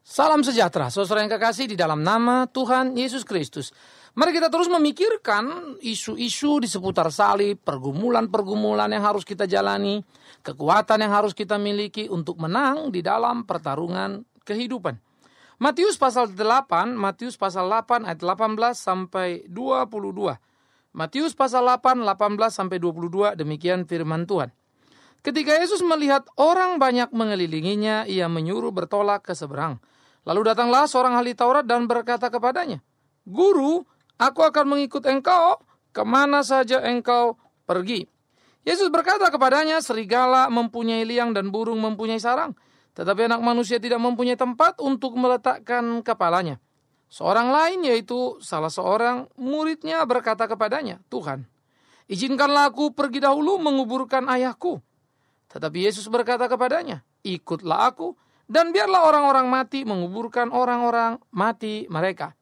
Salam sejahtera, saudara yang kekasih di dalam nama Tuhan Yesus Kristus. Mari kita terus memikirkan isu-isu di seputar salib, pergumulan-pergumulan yang harus kita jalani, kekuatan yang harus kita miliki untuk menang di dalam pertarungan kehidupan. Matius pasal 8 ayat 18 sampai 22. Matius pasal 8, 18 sampai 22, demikian firman Tuhan. Ketika Yesus melihat orang banyak mengelilinginya, ia menyuruh bertolak ke seberang. Lalu datanglah seorang ahli Taurat dan berkata kepadanya, "Guru, aku akan mengikut engkau kemana saja engkau pergi." Yesus berkata kepadanya, "Serigala mempunyai liang dan burung mempunyai sarang, tetapi anak manusia tidak mempunyai tempat untuk meletakkan kepalanya." Seorang lain, yaitu salah seorang muridnya, berkata kepadanya, "Tuhan, izinkanlah aku pergi dahulu menguburkan ayahku." Tetapi Yesus berkata kepadanya, "Ikutlah aku, dan biarlah orang-orang mati menguburkan orang-orang mati mereka."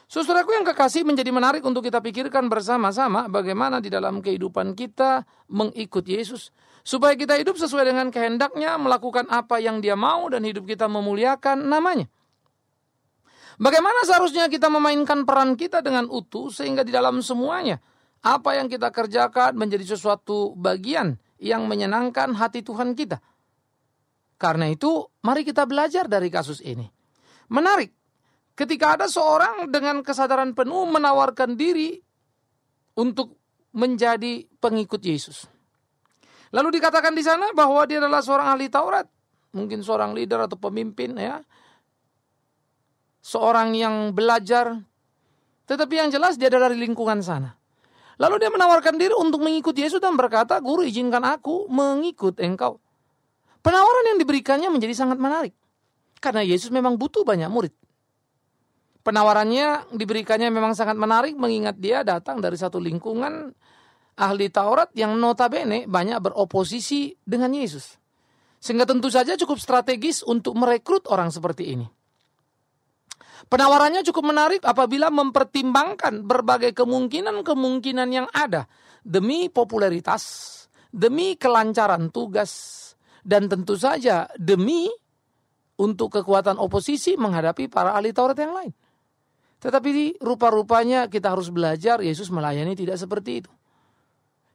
Saudaraku yang kekasih, menjadi menarik untuk kita pikirkan bersama-sama bagaimana di dalam kehidupan kita mengikut Yesus, supaya kita hidup sesuai dengan kehendaknya, melakukan apa yang Dia mau, dan hidup kita memuliakan namanya. Bagaimana seharusnya kita memainkan peran kita dengan utuh, sehingga di dalam semuanya apa yang kita kerjakan menjadi sesuatu bagian yang menyenangkan hati Tuhan kita. Karena itu, mari kita belajar dari kasus ini. Menarik, ketika ada seorang dengan kesadaran penuh menawarkan diri untuk menjadi pengikut Yesus. Lalu dikatakan di sana bahwa dia adalah seorang ahli Taurat, mungkin seorang leader atau pemimpin, ya, seorang yang belajar, tetapi yang jelas dia dari lingkungan sana. Lalu dia menawarkan diri untuk mengikut Yesus dan berkata, "Guru, izinkan aku mengikut engkau." Penawaran yang diberikannya menjadi sangat menarik, karena Yesus memang butuh banyak murid. Penawarannya diberikannya memang sangat menarik, mengingat dia datang dari satu lingkungan ahli Taurat yang notabene banyak beroposisi dengan Yesus. Sehingga tentu saja cukup strategis untuk merekrut orang seperti ini. Penawarannya cukup menarik apabila mempertimbangkan berbagai kemungkinan-kemungkinan yang ada demi popularitas, demi kelancaran tugas, dan tentu saja demi untuk kekuatan oposisi menghadapi para ahli Taurat yang lain. Tetapi rupa-rupanya kita harus belajar Yesus melayani tidak seperti itu.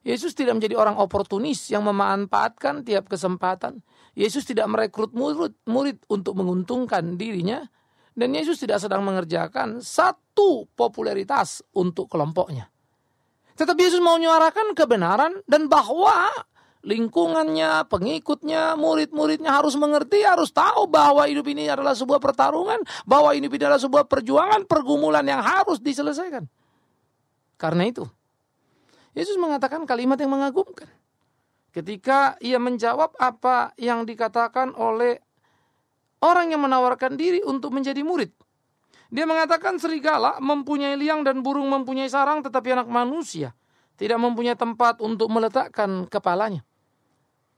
Yesus tidak menjadi orang oportunis yang memanfaatkan tiap kesempatan. Yesus tidak merekrut murid untuk menguntungkan dirinya. Dan Yesus tidak sedang mengerjakan satu popularitas untuk kelompoknya. Tetapi Yesus mau menyuarakan kebenaran dan bahwa lingkungannya, pengikutnya, murid-muridnya harus mengerti, harus tahu bahwa hidup ini adalah sebuah pertarungan, bahwa hidup ini adalah sebuah perjuangan, pergumulan yang harus diselesaikan. Karena itu, Yesus mengatakan kalimat yang mengagumkan. Ketika ia menjawab apa yang dikatakan oleh orang yang menawarkan diri untuk menjadi murid. Dia mengatakan serigala mempunyai liang dan burung mempunyai sarang, tetapi anak manusia tidak mempunyai tempat untuk meletakkan kepalanya.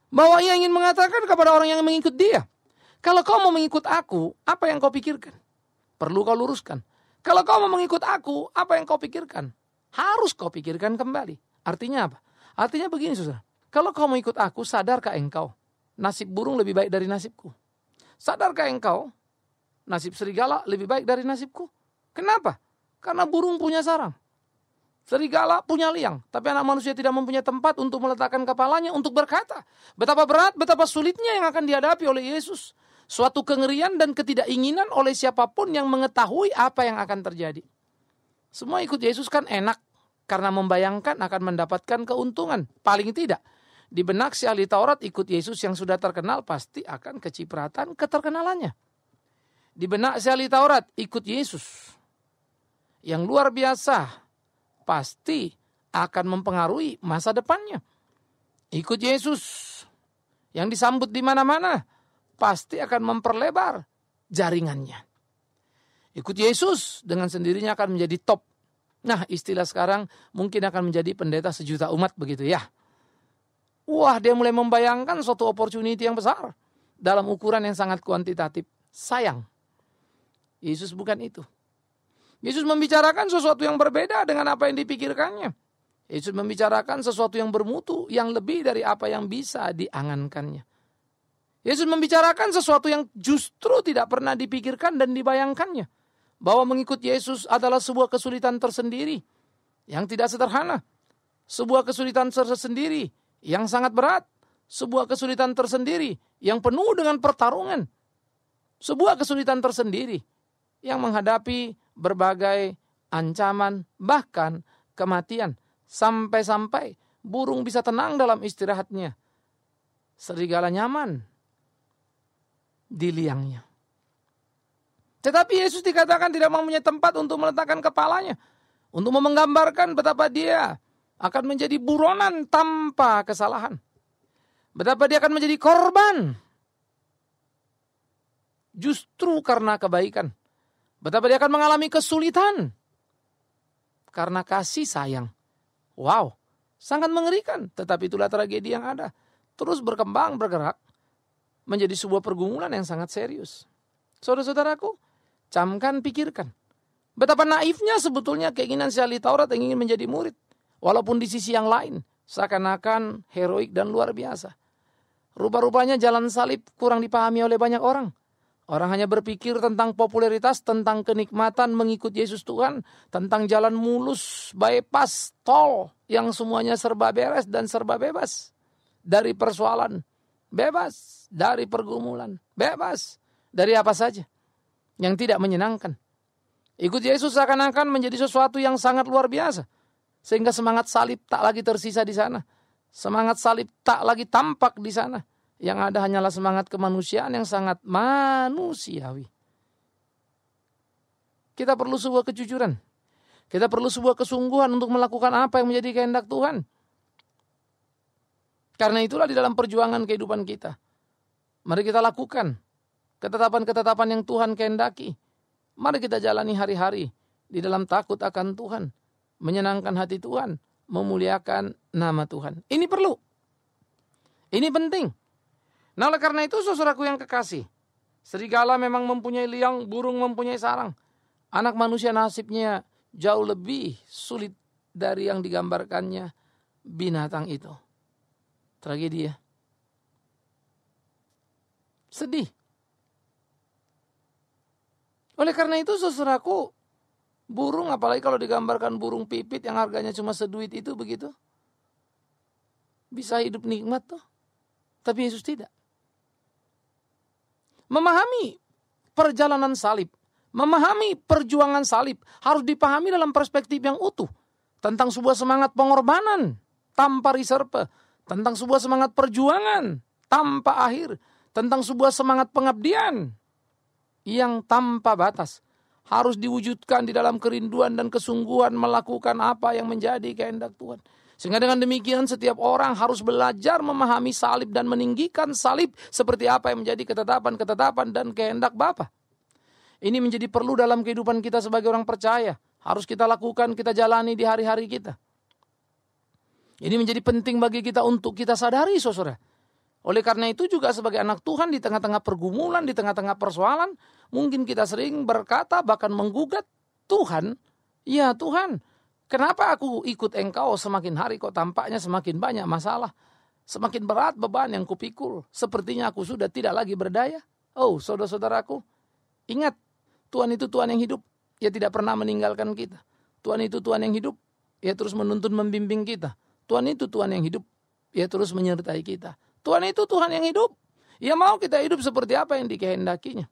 Bahwa ia ingin mengatakan kepada orang yang mengikut dia, kalau kau mau mengikut aku, apa yang kau pikirkan? Perlu kau luruskan. Kalau kau mau mengikut aku, apa yang kau pikirkan? Harus kau pikirkan kembali. Artinya apa? Artinya begini, saudara. Kalau kau mau ikut aku, sadarkah engkau nasib burung lebih baik dari nasibku? Sadarkah engkau nasib serigala lebih baik dari nasibku? Kenapa? Karena burung punya sarang, serigala punya liang, tapi anak manusia tidak mempunyai tempat untuk meletakkan kepalanya untuk berkata. Betapa berat, betapa sulitnya yang akan dihadapi oleh Yesus. Suatu kengerian dan ketidakinginan oleh siapapun yang mengetahui apa yang akan terjadi. Semua ikut Yesus kan enak, karena membayangkan akan mendapatkan keuntungan. Paling tidak, di benak si ahli Taurat ikut Yesus yang sudah terkenal pasti akan kecipratan keterkenalannya. Di benak si ahli Taurat ikut Yesus yang luar biasa pasti akan mempengaruhi masa depannya. Ikut Yesus yang disambut di mana-mana pasti akan memperlebar jaringannya. Ikut Yesus dengan sendirinya akan menjadi top. Nah, istilah sekarang mungkin akan menjadi pendeta sejuta umat begitu ya. Wah, dia mulai membayangkan suatu opportunity yang besar dalam ukuran yang sangat kuantitatif. Sayang, Yesus bukan itu. Yesus membicarakan sesuatu yang berbeda dengan apa yang dipikirkannya. Yesus membicarakan sesuatu yang bermutu, yang lebih dari apa yang bisa diangankannya. Yesus membicarakan sesuatu yang justru tidak pernah dipikirkan dan dibayangkannya. Bahwa mengikut Yesus adalah sebuah kesulitan tersendiri yang tidak sederhana. Sebuah kesulitan tersendiri yang sangat berat. Sebuah kesulitan tersendiri yang penuh dengan pertarungan. Sebuah kesulitan tersendiri yang menghadapi berbagai ancaman, bahkan kematian. Sampai-sampai burung bisa tenang dalam istirahatnya. Serigala nyaman di liangnya. Tetapi Yesus dikatakan tidak mempunyai tempat untuk meletakkan kepalanya. Untuk menggambarkan betapa dia akan menjadi buronan tanpa kesalahan. Betapa dia akan menjadi korban. Justru karena kebaikan. Betapa dia akan mengalami kesulitan. Karena kasih sayang. Wow, sangat mengerikan. Tetapi itulah tragedi yang ada. Terus berkembang, bergerak. Menjadi sebuah pergumulan yang sangat serius. Saudara-saudaraku, camkan, pikirkan. Betapa naifnya sebetulnya keinginan si ahli Taurat yang ingin menjadi murid. Walaupun di sisi yang lain, seakan-akan heroik dan luar biasa. Rupa-rupanya jalan salib kurang dipahami oleh banyak orang. Orang hanya berpikir tentang popularitas, tentang kenikmatan mengikut Yesus Tuhan, tentang jalan mulus, bypass, tol, yang semuanya serba beres dan serba bebas. Dari persoalan, bebas. Dari pergumulan, bebas. Dari apa saja yang tidak menyenangkan. Ikut Yesus seakan-akan menjadi sesuatu yang sangat luar biasa. Sehingga semangat salib tak lagi tersisa di sana. Semangat salib tak lagi tampak di sana. Yang ada hanyalah semangat kemanusiaan yang sangat manusiawi. Kita perlu sebuah kejujuran. Kita perlu sebuah kesungguhan untuk melakukan apa yang menjadi kehendak Tuhan. Karena itulah di dalam perjuangan kehidupan kita. Mari kita lakukan ketetapan-ketetapan yang Tuhan kehendaki. Mari kita jalani hari-hari di dalam takut akan Tuhan. Menyenangkan hati Tuhan. Memuliakan nama Tuhan. Ini perlu. Ini penting. Nah oleh karena itu saudaraku yang kekasih. Serigala memang mempunyai liang, burung mempunyai sarang. Anak manusia nasibnya jauh lebih sulit dari yang digambarkannya binatang itu. Tragedi ya. Sedih. Oleh karena itu saudaraku, burung apalagi kalau digambarkan burung pipit yang harganya cuma seduit itu begitu. Bisa hidup nikmat tuh. Tapi Yesus tidak. Memahami perjalanan salib, memahami perjuangan salib harus dipahami dalam perspektif yang utuh. Tentang sebuah semangat pengorbanan tanpa reserve. Tentang sebuah semangat perjuangan tanpa akhir. Tentang sebuah semangat pengabdian yang tanpa batas. Harus diwujudkan di dalam kerinduan dan kesungguhan melakukan apa yang menjadi kehendak Tuhan. Sehingga dengan demikian setiap orang harus belajar memahami salib dan meninggikan salib seperti apa yang menjadi ketetapan-ketetapan dan kehendak Bapa. Ini menjadi perlu dalam kehidupan kita sebagai orang percaya. Harus kita lakukan, kita jalani di hari-hari kita. Ini menjadi penting bagi kita untuk kita sadari, saudara. Oleh karena itu juga sebagai anak Tuhan di tengah-tengah pergumulan, di tengah-tengah persoalan, mungkin kita sering berkata bahkan menggugat Tuhan. Ya Tuhan, kenapa aku ikut Engkau semakin hari kok tampaknya semakin banyak masalah. Semakin berat beban yang kupikul. Sepertinya aku sudah tidak lagi berdaya. Oh saudara-saudaraku, ingat Tuhan itu Tuhan yang hidup. Ia tidak pernah meninggalkan kita. Tuhan itu Tuhan yang hidup. Ia terus menuntun membimbing kita. Tuhan itu Tuhan yang hidup. Ia terus menyertai kita. Tuhan itu Tuhan yang hidup. Ia mau kita hidup seperti apa yang dikehendakinya.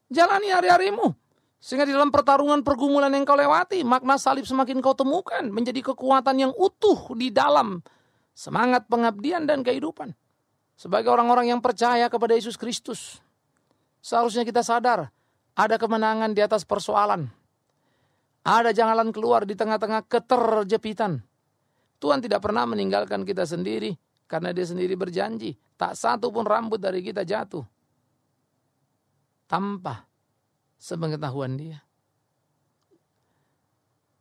Jalani hari-harimu. Sehingga di dalam pertarungan pergumulan yang kau lewati, makna salib semakin kau temukan. Menjadi kekuatan yang utuh di dalam semangat pengabdian dan kehidupan. Sebagai orang-orang yang percaya kepada Yesus Kristus. Seharusnya kita sadar. Ada kemenangan di atas persoalan. Ada jalan keluar di tengah-tengah keterjepitan. Tuhan tidak pernah meninggalkan kita sendiri. Karena dia sendiri berjanji. Tak satu pun rambut dari kita jatuh. Tanpa sepengetahuan dia.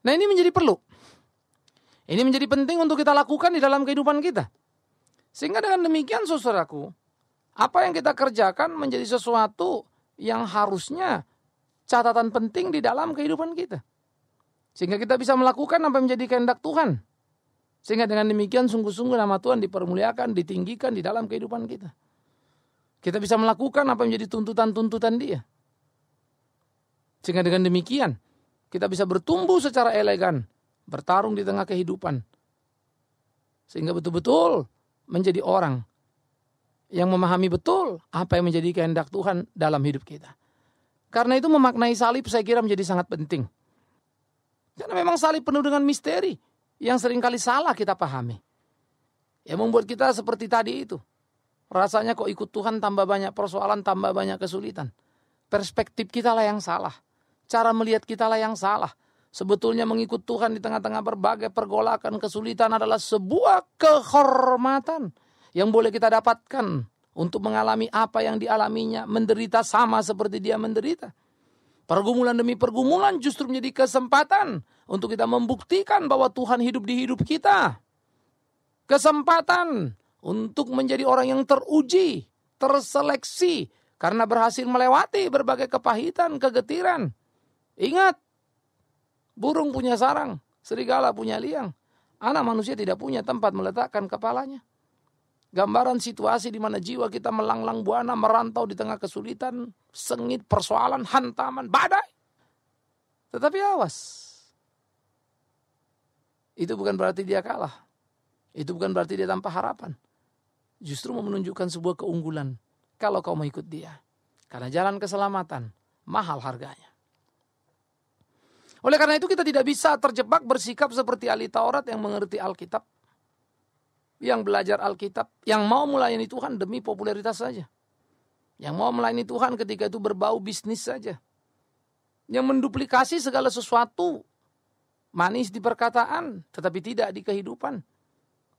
Nah ini menjadi perlu. Ini menjadi penting untuk kita lakukan di dalam kehidupan kita. Sehingga dengan demikian saudaraku. Apa yang kita kerjakan menjadi sesuatu yang harusnya catatan penting di dalam kehidupan kita. Sehingga kita bisa melakukan apa yang menjadi kehendak Tuhan. Sehingga dengan demikian sungguh-sungguh nama Tuhan dipermuliakan, ditinggikan di dalam kehidupan kita. Kita bisa melakukan apa yang menjadi tuntutan-tuntutan Dia. Sehingga dengan demikian kita bisa bertumbuh secara elegan, bertarung di tengah kehidupan. Sehingga betul-betul menjadi orang yang memahami betul apa yang menjadi kehendak Tuhan dalam hidup kita. Karena itu memaknai salib saya kira menjadi sangat penting. Karena memang salib penuh dengan misteri yang seringkali salah kita pahami. Yang membuat kita seperti tadi itu. Rasanya kok ikut Tuhan tambah banyak persoalan, tambah banyak kesulitan. Perspektif kita lah yang salah. Cara melihat kita lah yang salah. Sebetulnya mengikut Tuhan di tengah-tengah berbagai pergolakan, kesulitan adalah sebuah kehormatan yang boleh kita dapatkan untuk mengalami apa yang dialaminya, menderita sama seperti Dia menderita. Pergumulan demi pergumulan justru menjadi kesempatan untuk kita membuktikan bahwa Tuhan hidup di hidup kita. Kesempatan untuk menjadi orang yang teruji, terseleksi karena berhasil melewati berbagai kepahitan, kegetiran. Ingat, burung punya sarang, serigala punya liang. Anak manusia tidak punya tempat meletakkan kepalanya. Gambaran situasi di mana jiwa kita melanglang buana, merantau di tengah kesulitan, sengit, persoalan, hantaman, badai. Tetapi awas. Itu bukan berarti dia kalah. Itu bukan berarti dia tanpa harapan. Justru mau menunjukkan sebuah keunggulan kalau kau mau ikut Dia. Karena jalan keselamatan mahal harganya. Oleh karena itu kita tidak bisa terjebak bersikap seperti ahli Taurat yang mengerti Alkitab. Yang belajar Alkitab. Yang mau melayani Tuhan demi popularitas saja. Yang mau melayani Tuhan ketika itu berbau bisnis saja. Yang menduplikasi segala sesuatu. Manis di perkataan tetapi tidak di kehidupan.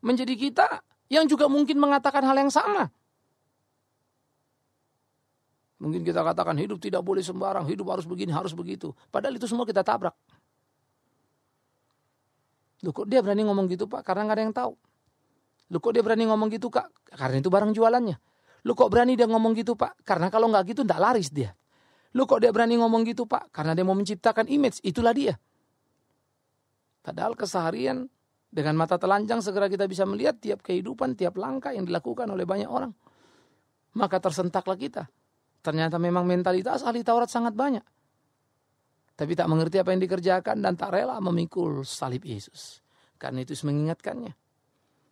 Menjadi kita yang juga mungkin mengatakan hal yang sama. Mungkin kita katakan hidup tidak boleh sembarang, hidup harus begini, harus begitu. Padahal itu semua kita tabrak. Loh kok dia berani ngomong gitu Pak? Karena gak ada yang tahu. Loh kok dia berani ngomong gitu Kak? Karena itu barang jualannya. Loh kok berani dia ngomong gitu Pak? Karena kalau gak gitu gak laris dia. Loh kok dia berani ngomong gitu Pak? Karena dia mau menciptakan image, itulah dia. Padahal keseharian dengan mata telanjang segera kita bisa melihat tiap kehidupan, tiap langkah yang dilakukan oleh banyak orang. Maka tersentaklah kita. Ternyata memang mentalitas ahli Taurat sangat banyak. Tapi tak mengerti apa yang dikerjakan dan tak rela memikul salib Yesus. Karena itu mengingatkannya.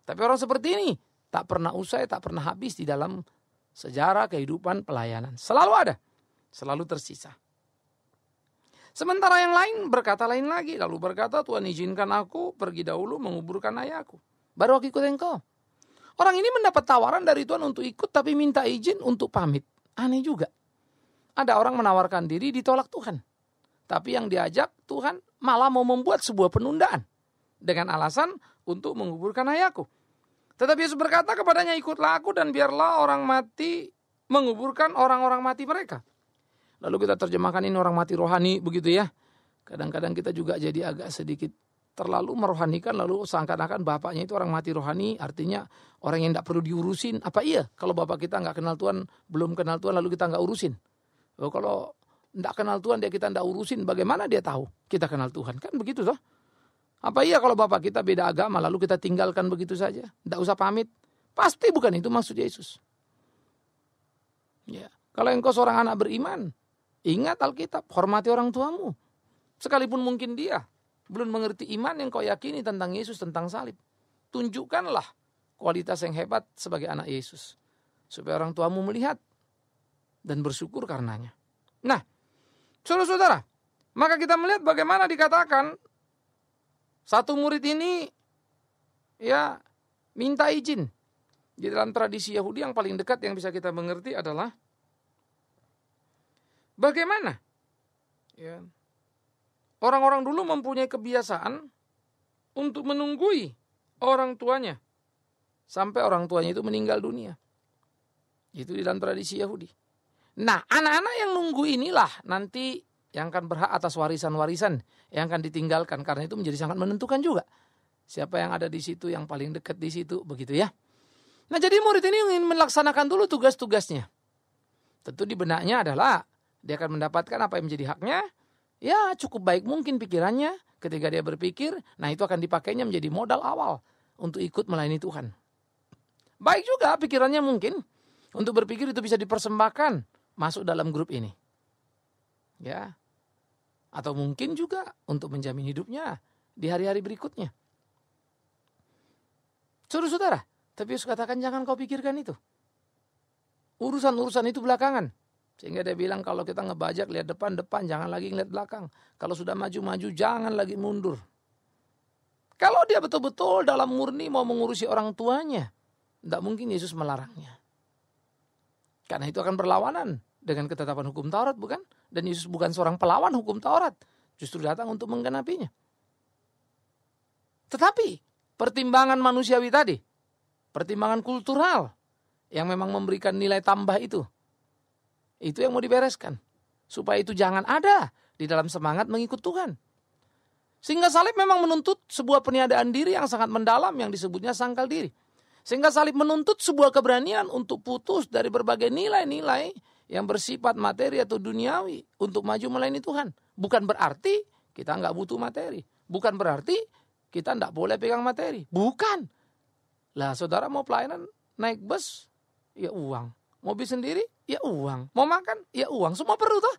Tapi orang seperti ini tak pernah usai, tak pernah habis di dalam sejarah kehidupan pelayanan. Selalu ada, selalu tersisa. Sementara yang lain berkata lain lagi. Lalu berkata, Tuhan izinkan aku pergi dahulu menguburkan ayahku. Baru aku ikut engkau. Orang ini mendapat tawaran dari Tuhan untuk ikut tapi minta izin untuk pamit. Aneh juga. Ada orang menawarkan diri ditolak Tuhan. Tapi yang diajak Tuhan malah mau membuat sebuah penundaan. Dengan alasan untuk menguburkan ayahku. Tetapi Yesus berkata kepadanya, ikutlah aku dan biarlah orang mati menguburkan orang-orang mati mereka. Lalu kita terjemahkan ini orang mati rohani begitu ya. Kadang-kadang kita juga jadi agak sedikit terlalu merohanikan, lalu seakan-akan bapaknya itu orang mati rohani, artinya orang yang tidak perlu diurusin. Apa iya kalau bapak kita nggak kenal Tuhan, belum kenal Tuhan lalu kita nggak urusin? Oh, kalau nggak kenal Tuhan dia kita nggak urusin, bagaimana dia tahu kita kenal Tuhan? Kan begitu toh? Apa iya kalau bapak kita beda agama lalu kita tinggalkan begitu saja, nggak usah pamit? Pasti bukan itu maksud Yesus. Ya, kalau engkau seorang anak beriman, ingat Alkitab, hormati orang tuamu, sekalipun mungkin dia belum mengerti iman yang kau yakini tentang Yesus, tentang salib. Tunjukkanlah kualitas yang hebat sebagai anak Yesus. Supaya orang tuamu melihat dan bersyukur karenanya. Nah, saudara-saudara, maka kita melihat bagaimana dikatakan satu murid ini ya minta izin. Di dalam tradisi Yahudi yang paling dekat yang bisa kita mengerti adalah bagaimana ya, orang-orang dulu mempunyai kebiasaan untuk menunggui orang tuanya sampai orang tuanya itu meninggal dunia. Itu di dalam tradisi Yahudi. Nah, anak-anak yang nunggu inilah nanti yang akan berhak atas warisan-warisan yang akan ditinggalkan. Karena itu menjadi sangat menentukan juga. Siapa yang ada di situ, yang paling dekat di situ, begitu ya. Nah, jadi murid ini ingin melaksanakan dulu tugas-tugasnya. Tentu di benaknya adalah dia akan mendapatkan apa yang menjadi haknya. Ya, cukup baik mungkin pikirannya ketika dia berpikir. Nah, itu akan dipakainya menjadi modal awal untuk ikut melayani Tuhan. Baik juga pikirannya mungkin untuk berpikir itu bisa dipersembahkan masuk dalam grup ini. Ya. Atau mungkin juga untuk menjamin hidupnya di hari-hari berikutnya. Saudara-saudara, tapi Yesus katakan jangan kau pikirkan itu. Urusan-urusan itu belakangan. Sehingga dia bilang kalau kita ngebajak lihat depan-depan, jangan lagi ngeliat belakang. Kalau sudah maju-maju, jangan lagi mundur. Kalau dia betul-betul dalam murni mau mengurusi orang tuanya, tidak mungkin Yesus melarangnya. Karena itu akan berlawanan dengan ketetapan hukum Taurat, bukan? Dan Yesus bukan seorang pelawan hukum Taurat. Justru datang untuk menggenapinya. Tetapi pertimbangan manusiawi tadi, pertimbangan kultural yang memang memberikan nilai tambah itu yang mau dibereskan. Supaya itu jangan ada di dalam semangat mengikut Tuhan. Sehingga salib memang menuntut sebuah peniadaan diri yang sangat mendalam yang disebutnya sangkal diri. Sehingga salib menuntut sebuah keberanian untuk putus dari berbagai nilai-nilai yang bersifat materi atau duniawi untuk maju melayani Tuhan. Bukan berarti kita nggak butuh materi. Bukan berarti kita nggak boleh pegang materi. Bukan. Lah saudara mau pelayanan naik bus, ya uang. Mobil sendiri, ya uang. Mau makan, ya uang. Semua perlu toh.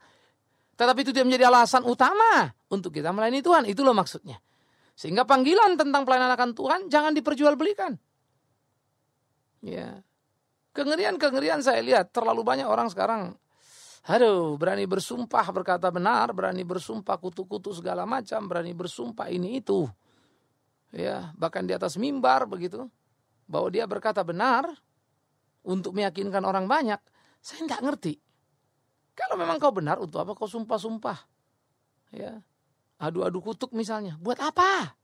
Tetapi itu dia menjadi alasan utama untuk kita melayani Tuhan. Itu loh maksudnya. Sehingga panggilan tentang pelayanan akan Tuhan jangan diperjualbelikan. Ya. Kengerian-kengerian saya lihat terlalu banyak orang sekarang. Berani bersumpah berkata benar, berani bersumpah kutu-kutu segala macam, berani bersumpah ini itu. Ya, bahkan di atas mimbar begitu. Bahwa dia berkata benar untuk meyakinkan orang banyak. Saya enggak ngerti. Kalau memang kau benar, untuk apa kau sumpah-sumpah? Ya, adu-adu kutuk misalnya. Buat apa?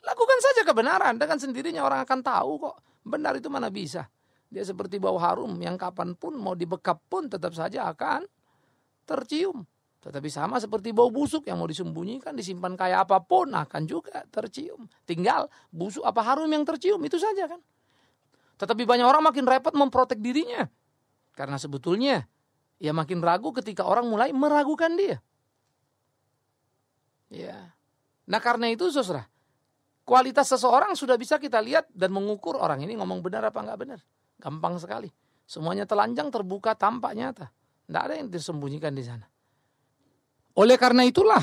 Lakukan saja kebenaran. Dengan sendirinya orang akan tahu kok. Benar itu mana bisa. Dia seperti bau harum yang kapanpun mau dibekap pun tetap saja akan tercium. Tetapi sama seperti bau busuk yang mau disembunyikan, disimpan kayak apapun akan juga tercium. Tinggal busuk apa harum yang tercium, itu saja kan. Tetapi banyak orang makin repot memprotek dirinya. Karena sebetulnya ia makin ragu ketika orang mulai meragukan dia. Ya. Nah karena itu saudara, kualitas seseorang sudah bisa kita lihat dan mengukur orang ini ngomong benar apa enggak benar. Gampang sekali. Semuanya telanjang, terbuka, tampak nyata. Tidak ada yang disembunyikan di sana. Oleh karena itulah,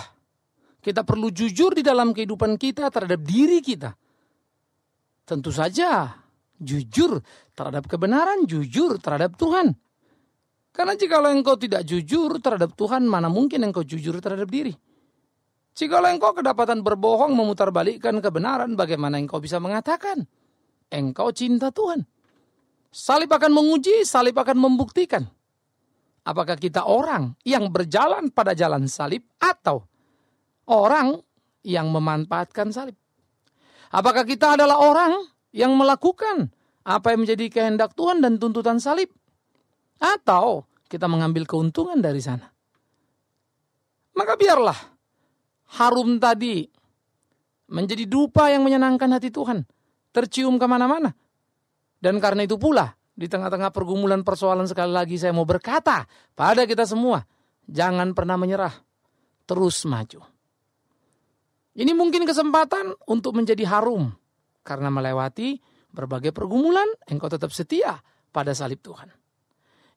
kita perlu jujur di dalam kehidupan kita terhadap diri kita. Tentu saja, jujur terhadap kebenaran, jujur terhadap Tuhan. Karena jikalau engkau tidak jujur terhadap Tuhan, mana mungkin engkau jujur terhadap diri. Jikalau engkau kedapatan berbohong memutarbalikkan kebenaran, bagaimana engkau bisa mengatakan engkau cinta Tuhan? Salib akan menguji, salib akan membuktikan. Apakah kita orang yang berjalan pada jalan salib atau orang yang memanfaatkan salib? Apakah kita adalah orang yang melakukan apa yang menjadi kehendak Tuhan dan tuntutan salib? Atau kita mengambil keuntungan dari sana? Maka biarlah harum tadi menjadi dupa yang menyenangkan hati Tuhan. Tercium kemana-mana. Dan karena itu pula, di tengah-tengah pergumulan persoalan sekali lagi saya mau berkata pada kita semua, jangan pernah menyerah, terus maju. Ini mungkin kesempatan untuk menjadi harum, karena melewati berbagai pergumulan, engkau tetap setia pada salib Tuhan.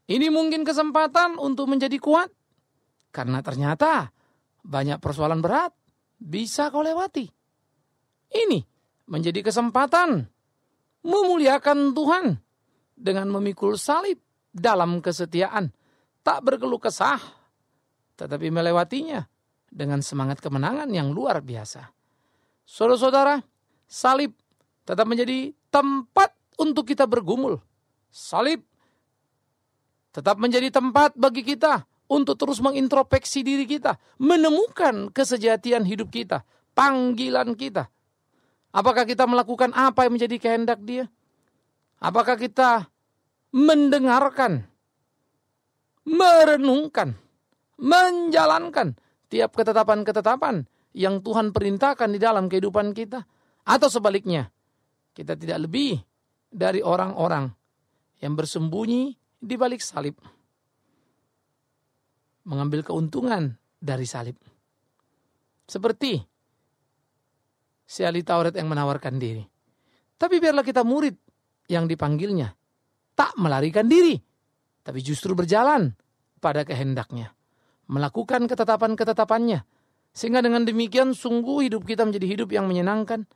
Ini mungkin kesempatan untuk menjadi kuat, karena ternyata banyak persoalan berat bisa kau lewati. Ini menjadi kesempatan memuliakan Tuhan dengan memikul salib dalam kesetiaan. Tak berkeluh kesah, tetapi melewatinya dengan semangat kemenangan yang luar biasa. Saudara-saudara, salib tetap menjadi tempat untuk kita bergumul. Salib tetap menjadi tempat bagi kita untuk terus mengintrospeksi diri kita. Menemukan kesejatian hidup kita, panggilan kita. Apakah kita melakukan apa yang menjadi kehendak Dia? Apakah kita mendengarkan, merenungkan, menjalankan tiap ketetapan-ketetapan yang Tuhan perintahkan di dalam kehidupan kita? Atau sebaliknya, kita tidak lebih dari orang-orang yang bersembunyi di balik salib, mengambil keuntungan dari salib. Seperti si ahli Taurat yang menawarkan diri. Tapi biarlah kita murid yang dipanggilnya. Tak melarikan diri, tapi justru berjalan pada kehendaknya. Melakukan ketetapan-ketetapannya. Sehingga dengan demikian sungguh hidup kita menjadi hidup yang menyenangkan.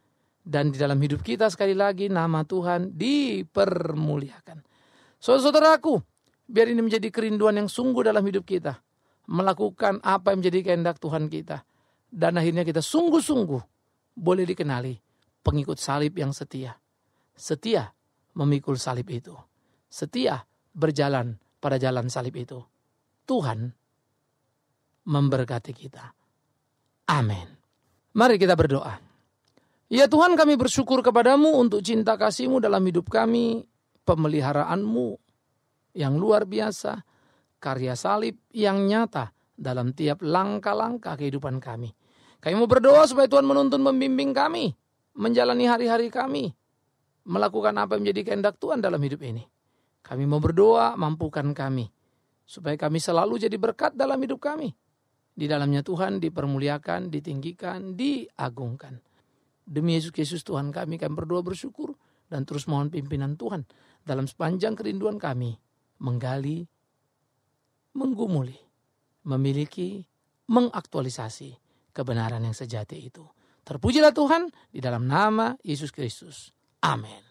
Dan di dalam hidup kita sekali lagi nama Tuhan dipermuliakan. Saudara-saudaraku, biar ini menjadi kerinduan yang sungguh dalam hidup kita. Melakukan apa yang menjadi kehendak Tuhan kita. Dan akhirnya kita sungguh-sungguh boleh dikenali pengikut salib yang setia. Setia memikul salib itu. Setia berjalan pada jalan salib itu. Tuhan memberkati kita. Amin. Mari kita berdoa. Ya Tuhan, kami bersyukur kepadamu untuk cinta kasih-Mu dalam hidup kami, pemeliharaanmu yang luar biasa, karya salib yang nyata dalam tiap langkah-langkah kehidupan kami. Kami mau berdoa supaya Tuhan menuntun membimbing kami, menjalani hari-hari kami, melakukan apa yang menjadi kehendak Tuhan dalam hidup ini. Kami mau berdoa, mampukan kami, supaya kami selalu jadi berkat dalam hidup kami. Di dalamnya Tuhan dipermuliakan, ditinggikan, diagungkan. Demi Yesus Kristus Tuhan kami berdoa bersyukur dan terus mohon pimpinan Tuhan dalam sepanjang kerinduan kami menggali, menggumuli, memiliki, mengaktualisasi kebenaran yang sejati itu. Terpujilah Tuhan di dalam nama Yesus Kristus. Amin.